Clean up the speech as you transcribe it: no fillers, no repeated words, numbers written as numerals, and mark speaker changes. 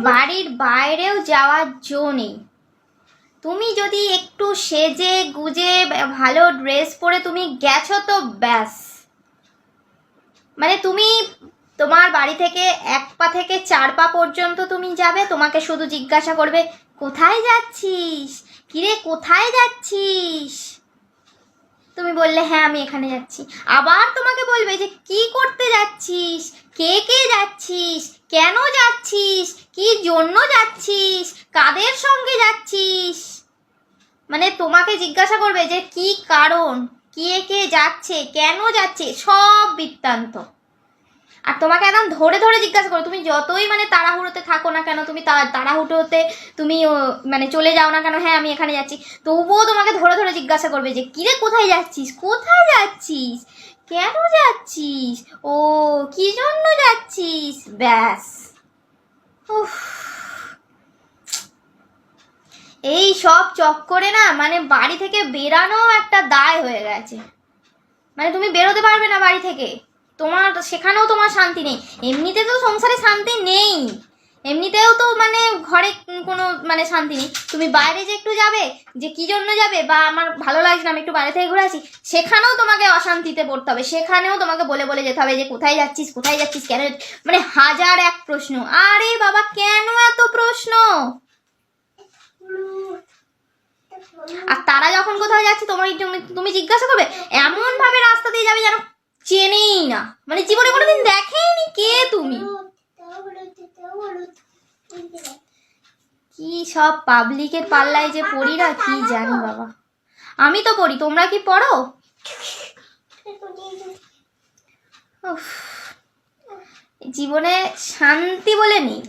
Speaker 1: বাড়ির বাইরেও যাওয়ার জো নেই। তুমি যদি একটু সেজে গুজে ভালো ড্রেস পরে তুমি গেছো তো ব্যাস, মানে তুমি তোমার বাড়ি থেকে 1 পা থেকে 4 পা পর্যন্ত তুমি যাবে, তোমাকে শুধু জিজ্ঞাসা করবে কোথায় যাচ্ছিস, কিরে কোথায় যাচ্ছিস, তুমি বললে হ্যাঁ আমি এখানে যাচ্ছি। আবার তোমাকে বলবে যে কি করতে যাচ্ছিস, কে কে যাচ্ছিস, কেন যাচ্ছিস, কি জন্য যাচ্ছিস, কাদের সঙ্গে যাচ্ছিস, মানে তোমাকে জিজ্ঞাসা করবে যে কি কারণ, কে কে যাচ্ছে, কেন যাচ্ছে, সব বৃত্তান্ত। আর তোমাকে একদম ধরে ধরে জিজ্ঞাসা করো, তুমি যতই মানে তাড়াহুড়োতে থাকো না কেন, তুমি তাড়াহুড়োতে তুমি মানে চলে যাও না কেন, হ্যাঁ আমি এখানে যাচ্ছি, তবুও তোমাকে ধরে ধরে জিজ্ঞাসা করবে যে কিরে কোথায় যাচ্ছিস, কোথায় যাচ্ছিস, কেন যাচ্ছিস, ও কি জন্য যাচ্ছিস, ব্যাস। উফ, এই সব চক্করে না মানে বাড়ি থেকে বেরানো একটা দায় হয়ে গেছে। মানে তুমি বেরোতে পারবে না বাড়ি থেকে, তোমার সেখানেও তোমার শান্তি নেই। এমনিতে তো সংসারে শান্তি নেই, এমনিতেও তো মানে ঘরে কোনো মানে শান্তি নেই। তুমি বাইরে যে একটু যাবে, যে কি জন্য যাবে, বা আমার ভালো লাগছে না আমি একটু বাইরে থেকে ঘুরে আসি, সেখানেও তোমাকে অশান্তিতে পড়তে হবে, সেখানেও তোমাকে বলে বলে যেতে হবে যে কোথায় যাচ্ছিস, কোথায় যাচ্ছিস, কেন, মানে 1001 প্রশ্ন। আরে বাবা কেন এত প্রশ্ন? আর তারা যখন কোথাও যাচ্ছে তুমি জিজ্ঞাসা করবে, এমন ভাবে রাস্তা দিয়ে যাবে যেন চেনেই না, মানে জীবনে কোনোদিন দেখেইনি কে তুমি। কি সব পাবলিকের পাল্লায় যে পড়ি না কি জানি বাবা। আমি তো পড়ি, তোমরা কি পড়ো? জীবনে শান্তি বলে নেই।